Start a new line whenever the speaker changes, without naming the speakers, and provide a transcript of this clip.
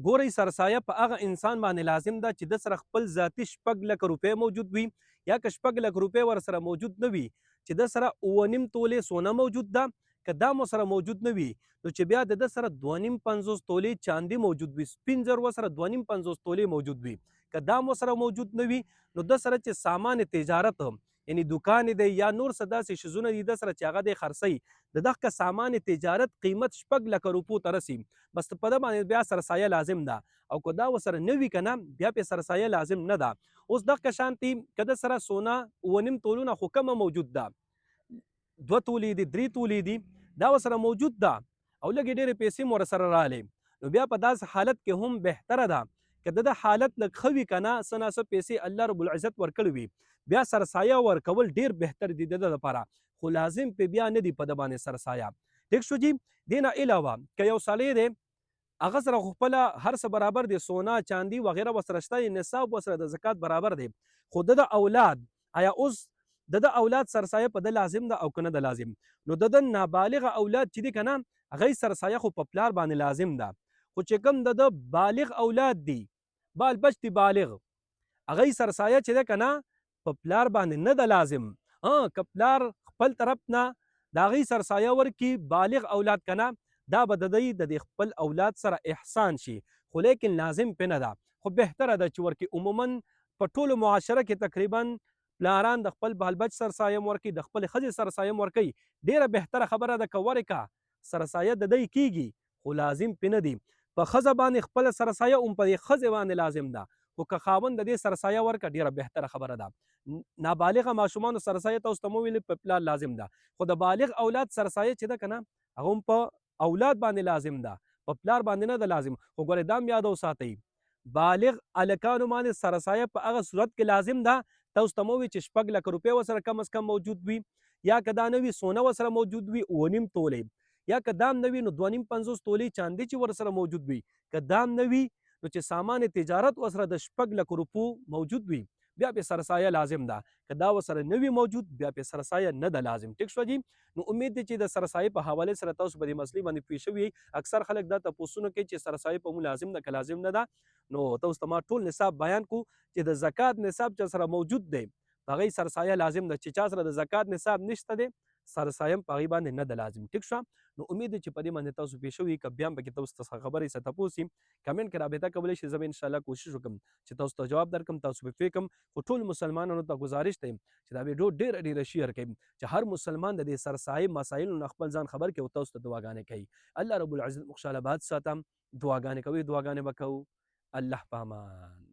ګورئ سرسایه په هغه انسان باندې لازم ده چې د سره خپل ذاتي 6,00,000 روپۍ موجود وي، یا که 6,00,000 روپۍ ورسره موجود نه وي چې د سره 9.5 تولې سونه موجود ده، که دا مو سره موجود نه وي نو چې بیا د سره 2.5-50 تولې چاندي موجود وي، سپین زر ورسره 2.5-50 تولې موجود وي، که دا مو سره موجود نه وي نو د سره چې سامان تجارت یعنی دکان دی یا نور څه داسې شیزونه دي د سره چې هغه دی خرڅوي، د دغه سامان تجارت قیمت 6,00,000 روپو ته رسي، بس په ده باندې بیا سرسایه لازم ده، او که دا ورسره نه وي که نه بیا پې سرسایه لازم نه ده. اوس دغه شانتې که د سره سونه 9.5 تولونه خو کمه موجود ده، 2 تولې دي 3 تولې دي دا ورسره موجود ده او لږې ډېرې پیسې مو ورسره رالې، نو بیا په داسې حالت کې هم بهتره ده که د حالت لږ ښه وي که نه څه نه څه پیسې الله رب العزت ورکړي وي بیا سرسایه ورکول ډېر بهتر دي د ده لپاره، خو لازم پې بیا نه دي په ده باندې سرسایه. ټیک شو جي. دې نه علاوه که یو سړی دی هغه سره خو خپله هر څه برابر دی، سونا چاندي وغیره ورسره شته، نصاب ورسره د زکات برابر دی، خو د اولاد آیا اوس د اولاد سرسایه په ده لازم ده او که نه ده لازم؟ نو د نابالغ اولاد چې دي که نه هغه سرسایه خو په پلار باندې لازم ده، خو چې کوم د بالغ اولاد دي بال بچ دي بالغ هغه سرسایه چې ده که نه په پلار باندې نه ده لازم. که پلار خپل طرف نه د هغوی سرسایه ورکړي بالغ اولاد که نه دا به د دوی د خپل اولاد سره احسان شي، خو لیکن لازم پې نه ده، خو بهتره ده چې ورکړي. عموما په ټولو معاشره کې تقریبا پلاران د خپل بال بچ سرسایه ورکوي، د خپل ښځې سرسایه ورکوي، ډیره بهتره خبره ده که ورکړه سرسایه د دی کیږي، خو لازم پې نه دي. په ښځه باندې خپله سرسایه هم په دې ښځې باندې لازم ده، خو که خاوند د دې سرسایه ورکړه ډیره بهتره خبره ده. نابالغه ماشومانو سرسایه ته اوس ته مو ویلې په پلار لازم ده، خو د بالغ اولاد سرسایه چې ده که نه هغه هم په اولاد باندې لازم ده، په پلار باندې نه ده لازم. خو ګورئ دا هم یاد وساتئ بالغ هلکانو باندې سرسایه په هغه صورت کې لازم ده ته اوس ته مو وویل چې 6,00,000 روپۍ ورسره کم از کم موجود وي، یا که دا نه وي سونه ورسره موجود وي 9.5 تولې، یا که دا هم نه وي نو 2.5-50 تولې چاندي چې ورسره موجود وي، که دا هم نه وي نو چې سامان تجارت ورسره د 6,00,000 روپو موجود وي بیا پې سرسایه لازم ده، که دا ورسره نه وي موجود بیا پې سرسایه نه ده لازم. ټیک شوه جي. نو امید دی چې د سرسایې په حوالې سره تاسو په دې مسلې باندې پوه شوي. اکثر خلک دا تپوسونه کوي چې سرسایه په مو لازم ده که لازم نه ده، نو تاسو ته ما ټول نصاب بیان کو چې د زکات نصاب چې سره موجود دی په هغې سرسایه لازم ده، چې چا سره د زکات نصاب نشته دی سرسایه هم په هغې باندې نه ده لازم. ټیک شوه. نو امید دی چې په دې باندې تاسو پوه شوي، که بیا هم پکې تاسو ته خبرې څه تپوس وي کمنټ کې رابطه کولی شئ، زه به انشاءالله کوشش وکړم چې تاسو ته جواب درکړم، تاسو پې پوه کړم. خو ټول مسلمانانو ته گزارش دی چې دا ویډیو ډېره ډېره شیر کړئ چې هر مسلمان د دې سرسایې مسایلو نه خپل ځان خبر کړي او تاسو ته دعاګانې کوي. الله رب العزت موږ خوشحاله باد ساتم. دعاګانې کوئ، دعاګانې به کوو. الله په امان.